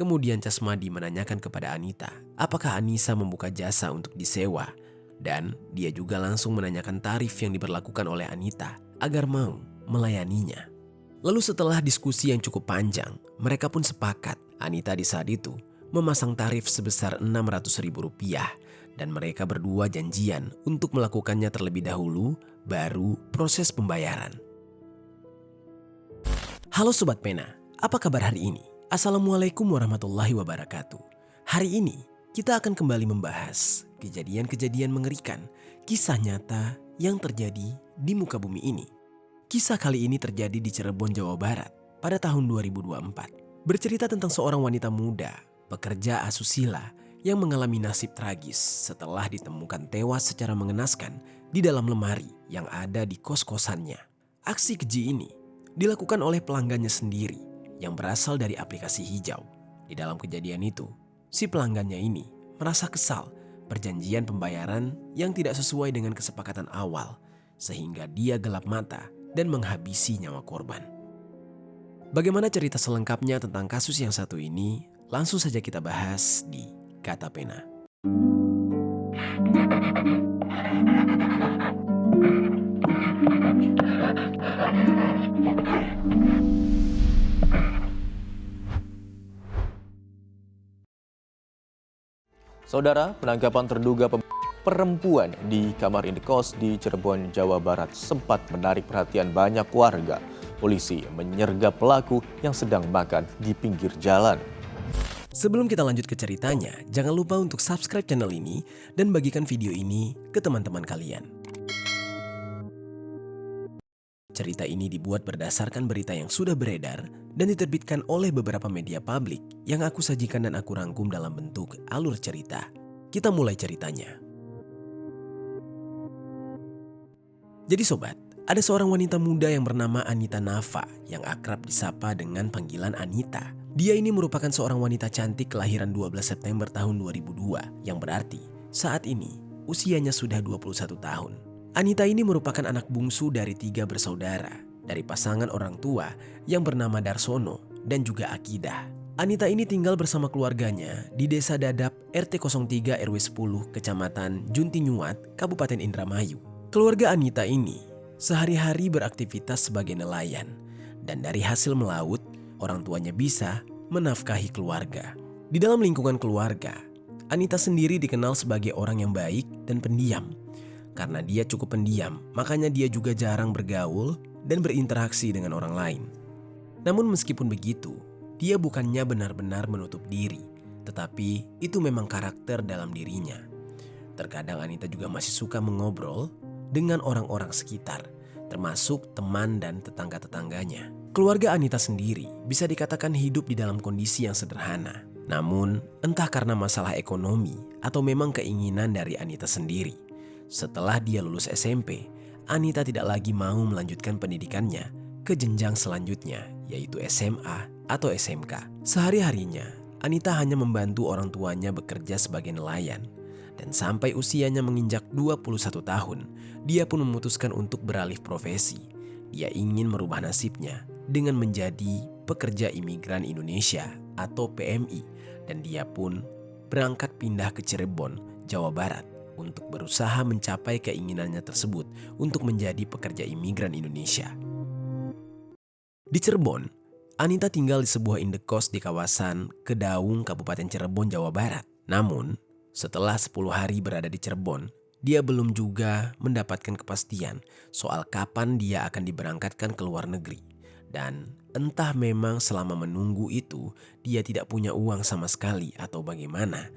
Kemudian Casmadi menanyakan kepada Anita apakah Anissa membuka jasa untuk disewa. Dan dia juga langsung menanyakan tarif yang diberlakukan oleh Anita agar mau melayaninya. Lalu setelah diskusi yang cukup panjang, mereka pun sepakat Anita di saat itu memasang tarif sebesar Rp600.000 dan mereka berdua janjian untuk melakukannya terlebih dahulu baru proses pembayaran. Halo Sobat Pena, apa kabar hari ini? Assalamualaikum warahmatullahi wabarakatuh. Hari ini kita akan kembali membahas kejadian-kejadian mengerikan, kisah nyata yang terjadi di muka bumi ini. Kisah kali ini terjadi di Cirebon, Jawa Barat pada tahun 2024. Bercerita tentang seorang wanita muda, pekerja asusila yang mengalami nasib tragis setelah ditemukan tewas secara mengenaskan di dalam lemari yang ada di kos-kosannya. Aksi keji ini dilakukan oleh pelanggannya sendiri yang berasal dari aplikasi hijau. Di dalam kejadian itu, si pelanggannya ini merasa kesal perjanjian pembayaran yang tidak sesuai dengan kesepakatan awal, sehingga dia gelap mata dan menghabisi nyawa korban. Bagaimana cerita selengkapnya tentang kasus yang satu ini? Langsung saja kita bahas di Kata Pena. Saudara, penangkapan terduga perempuan di kamar indekos di Cirebon, Jawa Barat sempat menarik perhatian banyak warga. Polisi menyergap pelaku yang sedang makan di pinggir jalan. Sebelum kita lanjut ke ceritanya, jangan lupa untuk subscribe channel ini dan bagikan video ini ke teman-teman kalian. Cerita ini dibuat berdasarkan berita yang sudah beredar dan diterbitkan oleh beberapa media publik yang aku sajikan dan aku rangkum dalam bentuk alur cerita. Kita mulai ceritanya. Jadi sobat, ada seorang wanita muda yang bernama Anita Nafa yang akrab disapa dengan panggilan Anita. Dia ini merupakan seorang wanita cantik kelahiran 12 September tahun 2002 yang berarti saat ini usianya sudah 21 tahun. Anita ini merupakan anak bungsu dari 3 bersaudara dari pasangan orang tua yang bernama Darsono dan juga Akidah. Anita ini tinggal bersama keluarganya di Desa Dadap RT 03 RW 10 Kecamatan Juntinyuat, Kabupaten Indramayu. Keluarga Anita ini sehari-hari beraktivitas sebagai nelayan dan dari hasil melaut, orang tuanya bisa menafkahi keluarga. Di dalam lingkungan keluarga, Anita sendiri dikenal sebagai orang yang baik dan pendiam. Karena dia cukup pendiam, makanya dia juga jarang bergaul dan berinteraksi dengan orang lain. Namun meskipun begitu, dia bukannya benar-benar menutup diri, tetapi itu memang karakter dalam dirinya. Terkadang Anita juga masih suka mengobrol dengan orang-orang sekitar, termasuk teman dan tetangga-tetangganya. Keluarga Anita sendiri bisa dikatakan hidup di dalam kondisi yang sederhana. Namun, entah karena masalah ekonomi atau memang keinginan dari Anita sendiri, setelah dia lulus SMP, Anita tidak lagi mau melanjutkan pendidikannya ke jenjang selanjutnya, yaitu SMA atau SMK. Sehari-harinya, Anita hanya membantu orang tuanya bekerja sebagai nelayan. Dan sampai usianya menginjak 21 tahun, dia pun memutuskan untuk beralih profesi. Dia ingin merubah nasibnya dengan menjadi pekerja imigran Indonesia atau PMI. Dan dia pun berangkat pindah ke Cirebon, Jawa Barat untuk berusaha mencapai keinginannya tersebut untuk menjadi pekerja imigran Indonesia. Di Cirebon, Anita tinggal di sebuah indekos di kawasan Kedaung, Kabupaten Cirebon, Jawa Barat. Namun, setelah 10 hari berada di Cirebon, dia belum juga mendapatkan kepastian soal kapan dia akan diberangkatkan ke luar negeri. Dan entah memang selama menunggu itu dia tidak punya uang sama sekali atau bagaimana,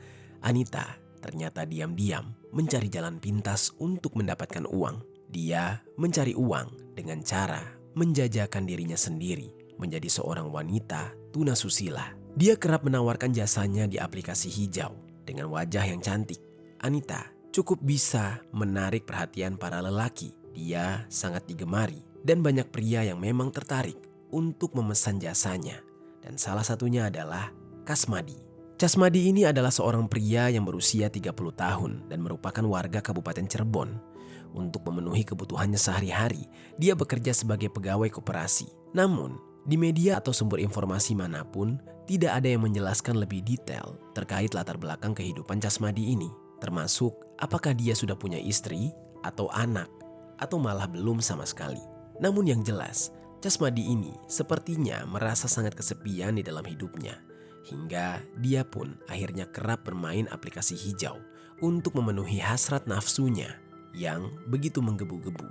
Anita ternyata diam-diam mencari jalan pintas untuk mendapatkan uang. Dia mencari uang dengan cara menjajakan dirinya sendiri menjadi seorang wanita tunasusila. Dia kerap menawarkan jasanya di aplikasi hijau. Dengan wajah yang cantik, Anita cukup bisa menarik perhatian para lelaki. Dia sangat digemari dan banyak pria yang memang tertarik untuk memesan jasanya. Dan salah satunya adalah Casmadi. Casmadi ini adalah seorang pria yang berusia 30 tahun dan merupakan warga Kabupaten Cirebon. Untuk memenuhi kebutuhannya sehari-hari, dia bekerja sebagai pegawai koperasi. Namun, Di media atau sumber informasi manapun, tidak ada yang menjelaskan lebih detail terkait latar belakang kehidupan Casmadi ini, termasuk apakah dia sudah punya istri atau anak, atau malah belum sama sekali. Namun yang jelas, Casmadi ini sepertinya merasa sangat kesepian di dalam hidupnya, hingga dia pun akhirnya kerap bermain aplikasi hijau untuk memenuhi hasrat nafsunya yang begitu menggebu-gebu.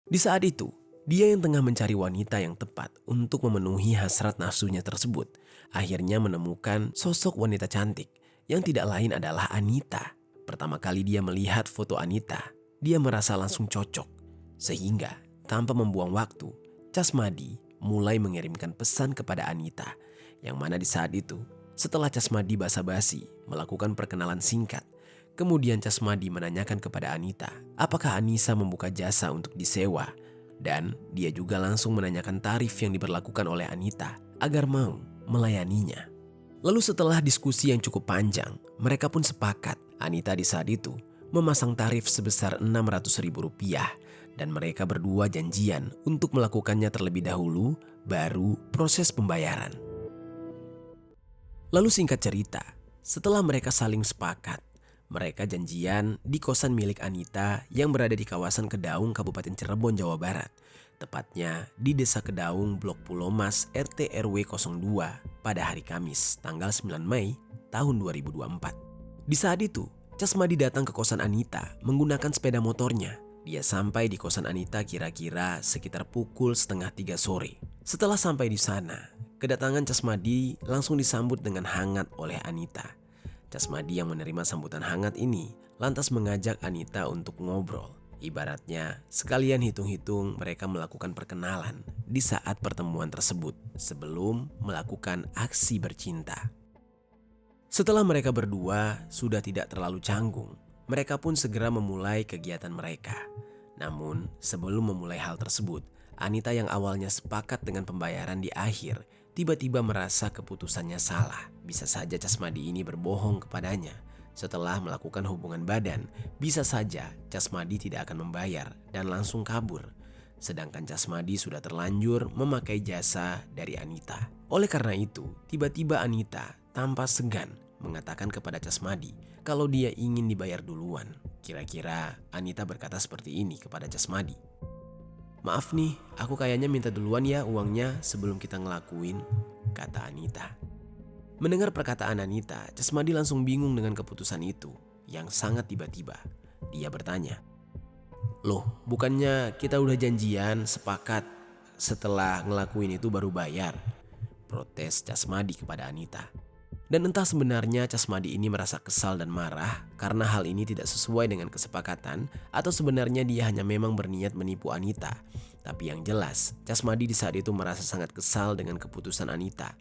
Di saat itu, dia yang tengah mencari wanita yang tepat untuk memenuhi hasrat nafsunya tersebut, akhirnya menemukan sosok wanita cantik yang tidak lain adalah Anita. Pertama kali dia melihat foto Anita, dia merasa langsung cocok. Sehingga tanpa membuang waktu, Casmadi mulai mengirimkan pesan kepada Anita, yang mana di saat itu, setelah Casmadi basa-basi melakukan perkenalan singkat, kemudian Casmadi menanyakan kepada Anita apakah Anissa membuka jasa untuk disewa. Dan dia juga langsung menanyakan tarif yang diberlakukan oleh Anita agar mau melayaninya. Lalu setelah diskusi yang cukup panjang, mereka pun sepakat Anita di saat itu memasang tarif sebesar Rp600.000 dan mereka berdua janjian untuk melakukannya terlebih dahulu baru proses pembayaran. Lalu singkat cerita, setelah mereka saling sepakat, mereka janjian di kosan milik Anita yang berada di kawasan Kedaung, Kabupaten Cirebon, Jawa Barat. Tepatnya di Desa Kedaung, Blok Pulau Mas, RT RW 02 pada hari Kamis, tanggal 9 Mei tahun 2024. Di saat itu, Casmadi datang ke kosan Anita menggunakan sepeda motornya. Dia sampai di kosan Anita kira-kira sekitar pukul 2:30 sore. Setelah sampai di sana, kedatangan Casmadi langsung disambut dengan hangat oleh Anita. Casmadi yang menerima sambutan hangat ini lantas mengajak Anita untuk ngobrol. Ibaratnya sekalian hitung-hitung mereka melakukan perkenalan di saat pertemuan tersebut sebelum melakukan aksi bercinta. Setelah mereka berdua sudah tidak terlalu canggung, mereka pun segera memulai kegiatan mereka. Namun sebelum memulai hal tersebut, Anita yang awalnya sepakat dengan pembayaran di akhir tiba-tiba merasa keputusannya salah. Bisa saja Casmadi ini berbohong kepadanya. Setelah melakukan hubungan badan, bisa saja Casmadi tidak akan membayar dan langsung kabur. Sedangkan Casmadi sudah terlanjur memakai jasa dari Anita. Oleh karena itu, tiba-tiba Anita tanpa segan mengatakan kepada Casmadi kalau dia ingin dibayar duluan. Kira-kira Anita berkata seperti ini kepada Casmadi. "Maaf nih, aku kayaknya minta duluan ya uangnya sebelum kita ngelakuin," kata Anita. Mendengar perkataan Anita, Casmadi langsung bingung dengan keputusan itu yang sangat tiba-tiba. Dia bertanya, "Loh, bukannya kita udah janjian sepakat setelah ngelakuin itu baru bayar?" Protes Casmadi kepada Anita. Dan entah sebenarnya Casmadi ini merasa kesal dan marah karena hal ini tidak sesuai dengan kesepakatan atau sebenarnya dia hanya memang berniat menipu Anita. Tapi yang jelas, Casmadi di saat itu merasa sangat kesal dengan keputusan Anita.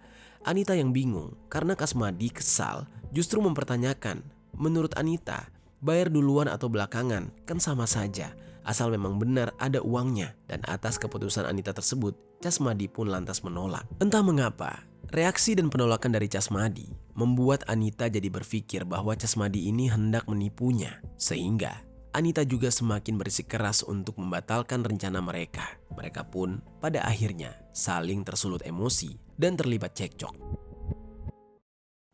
Anita yang bingung karena Casmadi kesal justru mempertanyakan, menurut Anita, bayar duluan atau belakangan kan sama saja, asal memang benar ada uangnya. Dan atas keputusan Anita tersebut, Casmadi pun lantas menolak. Entah mengapa, reaksi dan penolakan dari Casmadi membuat Anita jadi berpikir bahwa Casmadi ini hendak menipunya. Sehingga Anita juga semakin bersikeras untuk membatalkan rencana mereka. Mereka pun pada akhirnya saling tersulut emosi dan terlibat cekcok.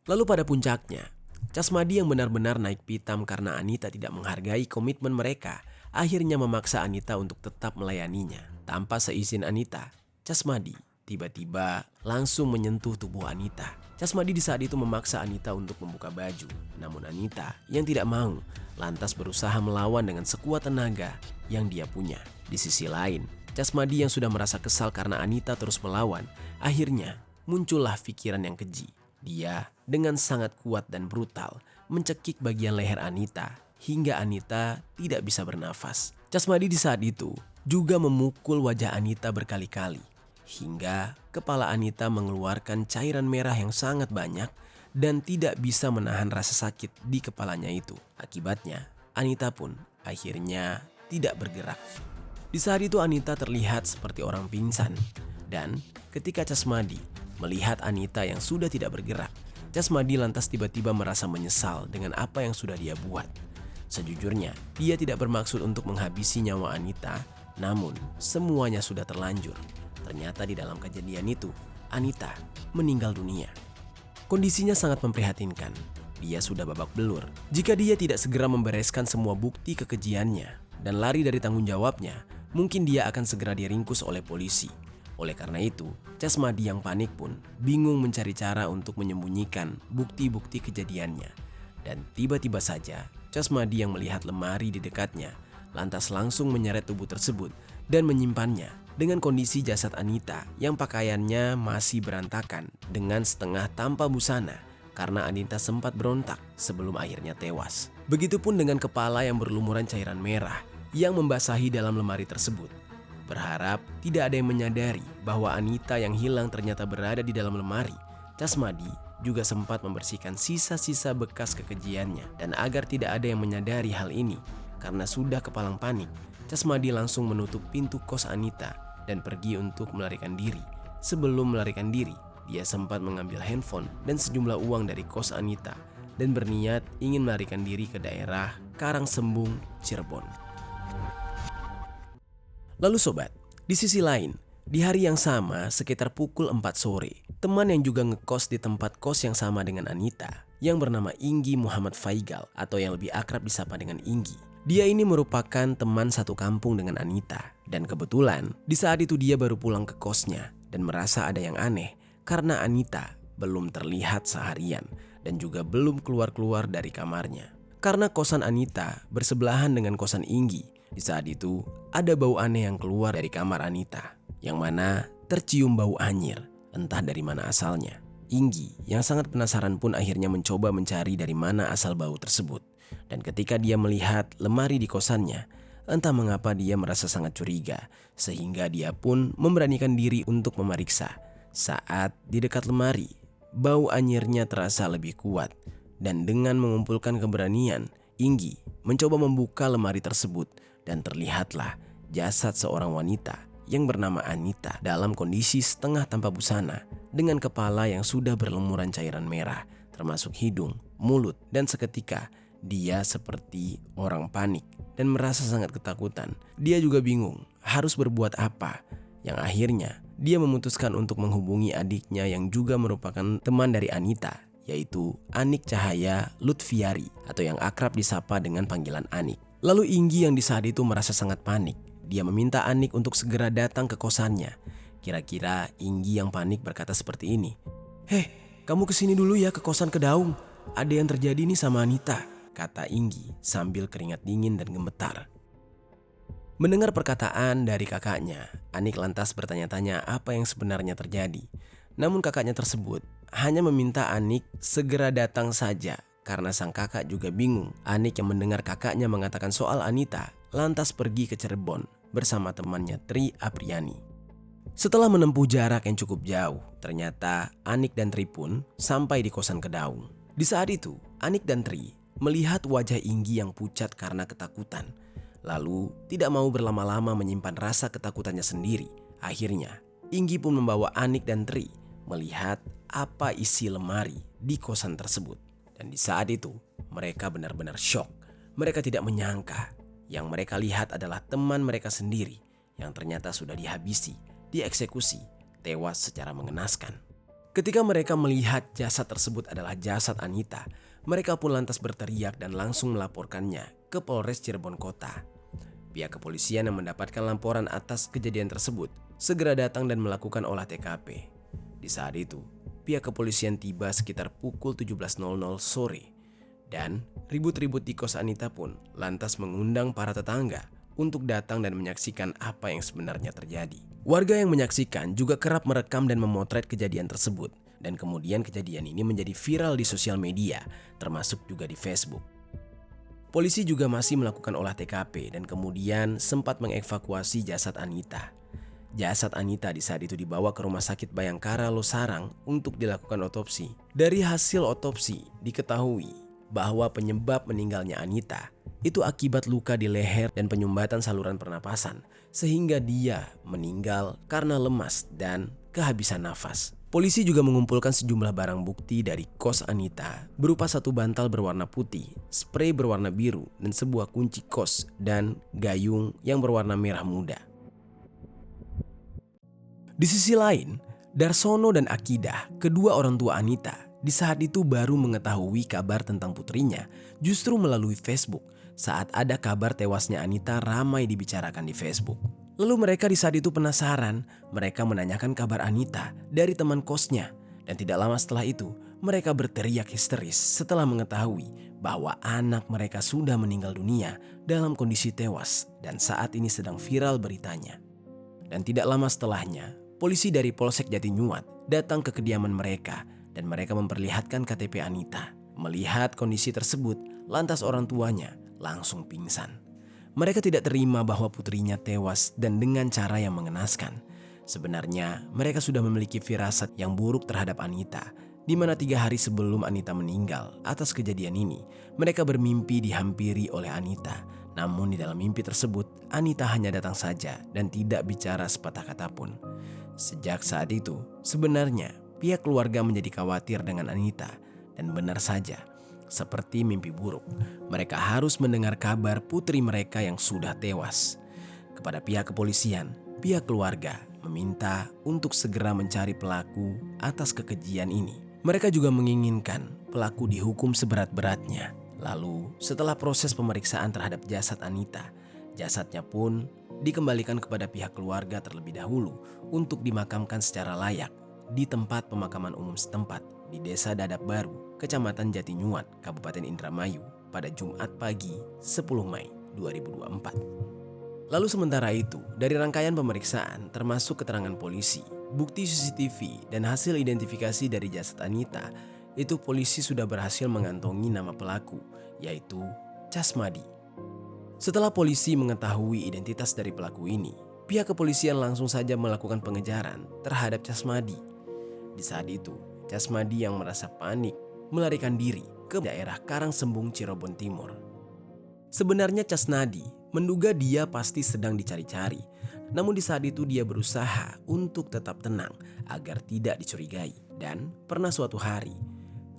Lalu pada puncaknya, Casmadi yang benar-benar naik pitam karena Anita tidak menghargai komitmen mereka akhirnya memaksa Anita untuk tetap melayaninya. Tanpa seizin Anita, Casmadi tiba-tiba langsung menyentuh tubuh Anita. Casmadi di saat itu memaksa Anita untuk membuka baju. Namun Anita yang tidak mau lantas berusaha melawan dengan sekuat tenaga yang dia punya. Di sisi lain, Casmadi yang sudah merasa kesal karena Anita terus melawan, akhirnya muncullah pikiran yang keji. Dia dengan sangat kuat dan brutal mencekik bagian leher Anita hingga Anita tidak bisa bernafas. Casmadi di saat itu juga memukul wajah Anita berkali-kali hingga kepala Anita mengeluarkan cairan merah yang sangat banyak dan tidak bisa menahan rasa sakit di kepalanya itu. Akibatnya, Anita pun akhirnya tidak bergerak. Di saat itu Anita terlihat seperti orang pingsan. Dan ketika Casmadi melihat Anita yang sudah tidak bergerak, Casmadi lantas tiba-tiba merasa menyesal dengan apa yang sudah dia buat. Sejujurnya, dia tidak bermaksud untuk menghabisi nyawa Anita, namun semuanya sudah terlanjur. Ternyata di dalam kejadian itu, Anita meninggal dunia. Kondisinya sangat memprihatinkan. Dia sudah babak belur. Jika dia tidak segera membereskan semua bukti kekejiannya dan lari dari tanggung jawabnya, mungkin dia akan segera diringkus oleh polisi. Oleh karena itu, Casmadi yang panik pun bingung mencari cara untuk menyembunyikan bukti-bukti kejadiannya. Dan tiba-tiba saja, Casmadi yang melihat lemari di dekatnya, lantas langsung menyeret tubuh tersebut dan menyimpannya dengan kondisi jasad Anita yang pakaiannya masih berantakan dengan setengah tanpa busana karena Anita sempat berontak sebelum akhirnya tewas. Begitupun dengan kepala yang berlumuran cairan merah yang membasahi dalam lemari tersebut. Berharap tidak ada yang menyadari bahwa Anita yang hilang ternyata berada di dalam lemari, Casmadi juga sempat membersihkan sisa-sisa bekas kekejiannya. Dan agar tidak ada yang menyadari hal ini, karena sudah kepalang panik, Casmadi langsung menutup pintu kos Anita dan pergi untuk melarikan diri. Sebelum melarikan diri, dia sempat mengambil handphone dan sejumlah uang dari kos Anita dan berniat ingin melarikan diri ke daerah Karangsembung, Cirebon. Lalu sobat, di sisi lain, di hari yang sama sekitar pukul 4 sore, teman yang juga ngekos di tempat kos yang sama dengan Anita, yang bernama Inggi Muhammad Faigal atau yang lebih akrab disapa dengan Inggi. Dia ini merupakan teman satu kampung dengan Anita. Dan kebetulan di saat itu dia baru pulang ke kosnya dan merasa ada yang aneh karena Anita belum terlihat seharian dan juga belum keluar-keluar dari kamarnya. Karena kosan Anita bersebelahan dengan kosan Inggi, di saat itu ada bau aneh yang keluar dari kamar Anita, yang mana tercium bau anyir, entah dari mana asalnya. Inggi yang sangat penasaran pun akhirnya mencoba mencari dari mana asal bau tersebut. Dan ketika dia melihat lemari di kosannya, entah mengapa dia merasa sangat curiga, sehingga dia pun memberanikan diri untuk memeriksa. Saat di dekat lemari, bau anyirnya terasa lebih kuat. Dan dengan mengumpulkan keberanian, Inggi mencoba membuka lemari tersebut dan terlihatlah jasad seorang wanita yang bernama Anita dalam kondisi setengah tanpa busana dengan kepala yang sudah berlumuran cairan merah, termasuk hidung, mulut, dan seketika dia seperti orang panik dan merasa sangat ketakutan. Dia juga bingung harus berbuat apa, yang akhirnya dia memutuskan untuk menghubungi adiknya yang juga merupakan teman dari Anita, yaitu Anik Cahaya Lutfiari atau yang akrab disapa dengan panggilan Anik. Lalu Inggi yang di saat itu merasa sangat panik. Dia meminta Anik untuk segera datang ke kosannya. Kira-kira Inggi yang panik berkata seperti ini, "Heh, kamu kesini dulu ya ke kosan Kedaung. Ada yang terjadi nih sama Anita," kata Inggi sambil keringat dingin dan gemetar. Mendengar perkataan dari kakaknya, Anik lantas bertanya-tanya apa yang sebenarnya terjadi. Namun kakaknya tersebut hanya meminta Anik segera datang saja karena sang kakak juga bingung. Anik yang mendengar kakaknya mengatakan soal Anita lantas pergi ke Cirebon bersama temannya Tri Apriani. Setelah menempuh jarak yang cukup jauh, ternyata Anik dan Tri pun sampai di kosan Kedaung. Di saat itu, Anik dan Tri melihat wajah Inggi yang pucat karena ketakutan. Lalu tidak mau berlama-lama menyimpan rasa ketakutannya sendiri. Akhirnya Inggi pun membawa Anik dan Tri melihat apa isi lemari di kosan tersebut. Dan di saat itu mereka benar-benar syok. Mereka tidak menyangka yang mereka lihat adalah teman mereka sendiri yang ternyata sudah dihabisi, dieksekusi, tewas secara mengenaskan. Ketika mereka melihat jasad tersebut adalah jasad Anita, mereka pun lantas berteriak dan langsung melaporkannya ke Polres Cirebon Kota. Pihak kepolisian yang mendapatkan laporan atas kejadian tersebut segera datang dan melakukan olah TKP. Di saat itu, pihak kepolisian tiba sekitar pukul 17.00 sore dan ribut-ribut di kos Anita pun lantas mengundang para tetangga untuk datang dan menyaksikan apa yang sebenarnya terjadi. Warga yang menyaksikan juga kerap merekam dan memotret kejadian tersebut. Dan kemudian kejadian ini menjadi viral di sosial media, termasuk juga di Facebook. Polisi juga masih melakukan olah TKP dan kemudian sempat mengevakuasi jasad Anita. Jasad Anita di saat itu dibawa ke Rumah Sakit Bayangkara Losarang untuk dilakukan otopsi. Dari hasil otopsi diketahui bahwa penyebab meninggalnya Anita itu akibat luka di leher dan penyumbatan saluran pernapasan, sehingga dia meninggal karena lemas dan kehabisan nafas. Polisi juga mengumpulkan sejumlah barang bukti dari kos Anita berupa satu bantal berwarna putih, sprei berwarna biru, dan sebuah kunci kos dan gayung yang berwarna merah muda. Di sisi lain, Darsono dan Akidah, kedua orang tua Anita, di saat itu baru mengetahui kabar tentang putrinya justru melalui Facebook saat ada kabar tewasnya Anita ramai dibicarakan di Facebook. Lalu mereka di saat itu penasaran, mereka menanyakan kabar Anita dari teman kosnya. Dan tidak lama setelah itu, mereka berteriak histeris setelah mengetahui bahwa anak mereka sudah meninggal dunia dalam kondisi tewas dan saat ini sedang viral beritanya. Dan tidak lama setelahnya, polisi dari Polsek Jatinyuat datang ke kediaman mereka dan mereka memperlihatkan KTP Anita. Melihat kondisi tersebut, lantas orang tuanya langsung pingsan. Mereka tidak terima bahwa putrinya tewas dan dengan cara yang mengenaskan. Sebenarnya mereka sudah memiliki firasat yang buruk terhadap Anita, di mana 3 hari sebelum Anita meninggal atas kejadian ini, mereka bermimpi dihampiri oleh Anita. Namun di dalam mimpi tersebut, Anita hanya datang saja dan tidak bicara sepatah kata pun. Sejak saat itu, sebenarnya pihak keluarga menjadi khawatir dengan Anita. Dan benar saja, seperti mimpi buruk, mereka harus mendengar kabar putri mereka yang sudah tewas. Kepada pihak kepolisian, pihak keluarga meminta untuk segera mencari pelaku atas kekejian ini. Mereka juga menginginkan pelaku dihukum seberat-beratnya. Lalu setelah proses pemeriksaan terhadap jasad Anita, jasadnya pun dikembalikan kepada pihak keluarga terlebih dahulu untuk dimakamkan secara layak di tempat pemakaman umum setempat di Desa Dadap Baru, Kecamatan Jatinyuat, Kabupaten Indramayu pada Jumat pagi 10 Mei 2024. Lalu sementara itu, dari rangkaian pemeriksaan termasuk keterangan polisi, bukti CCTV, dan hasil identifikasi dari jasad Anita, itu polisi sudah berhasil mengantongi nama pelaku, yaitu Casmadi. Setelah polisi mengetahui identitas dari pelaku ini, pihak kepolisian langsung saja melakukan pengejaran terhadap Casmadi. Di saat itu, Casmadi yang merasa panik melarikan diri ke daerah Karangsembung, Cirebon Timur. Sebenarnya Casnadi menduga dia pasti sedang dicari-cari, namun di saat itu dia berusaha untuk tetap tenang agar tidak dicurigai. Dan pernah suatu hari,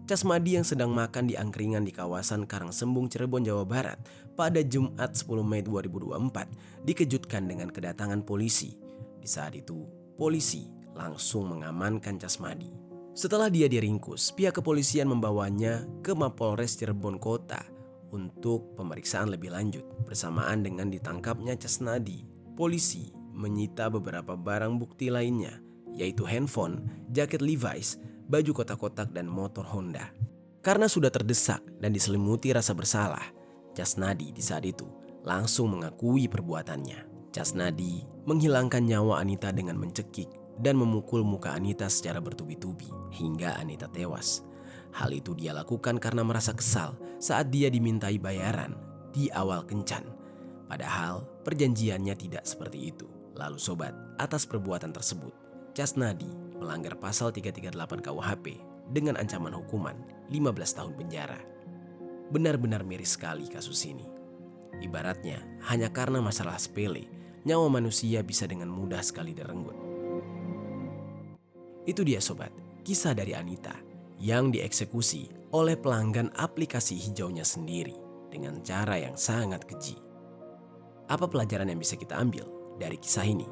Casmadi yang sedang makan di angkringan di kawasan Karangsembung, Cirebon, Jawa Barat pada Jumat 10 Mei 2024 dikejutkan dengan kedatangan polisi. Di saat itu, polisi langsung mengamankan Casmadi. Setelah dia diringkus, pihak kepolisian membawanya ke Mapolres Cirebon Kota untuk pemeriksaan lebih lanjut. Bersamaan dengan ditangkapnya Casnadi, polisi menyita beberapa barang bukti lainnya, yaitu handphone, jaket Levi's, baju kotak-kotak, dan motor Honda. Karena sudah terdesak dan diselimuti rasa bersalah, Casnadi di saat itu langsung mengakui perbuatannya. Casnadi menghilangkan nyawa Anita dengan mencekik dan memukul muka Anita secara bertubi-tubi hingga Anita tewas. Hal itu dia lakukan karena merasa kesal saat dia dimintai bayaran di awal kencan. Padahal perjanjiannya tidak seperti itu. Lalu sobat, atas perbuatan tersebut, Casnadi melanggar pasal 338 KUHP dengan ancaman hukuman 15 tahun penjara. Benar-benar miris sekali kasus ini. Ibaratnya hanya karena masalah sepele, nyawa manusia bisa dengan mudah sekali direnggut. Itu dia sobat, kisah dari Anita yang dieksekusi oleh pelanggan aplikasi hijaunya sendiri dengan cara yang sangat keji. Apa pelajaran yang bisa kita ambil dari kisah ini?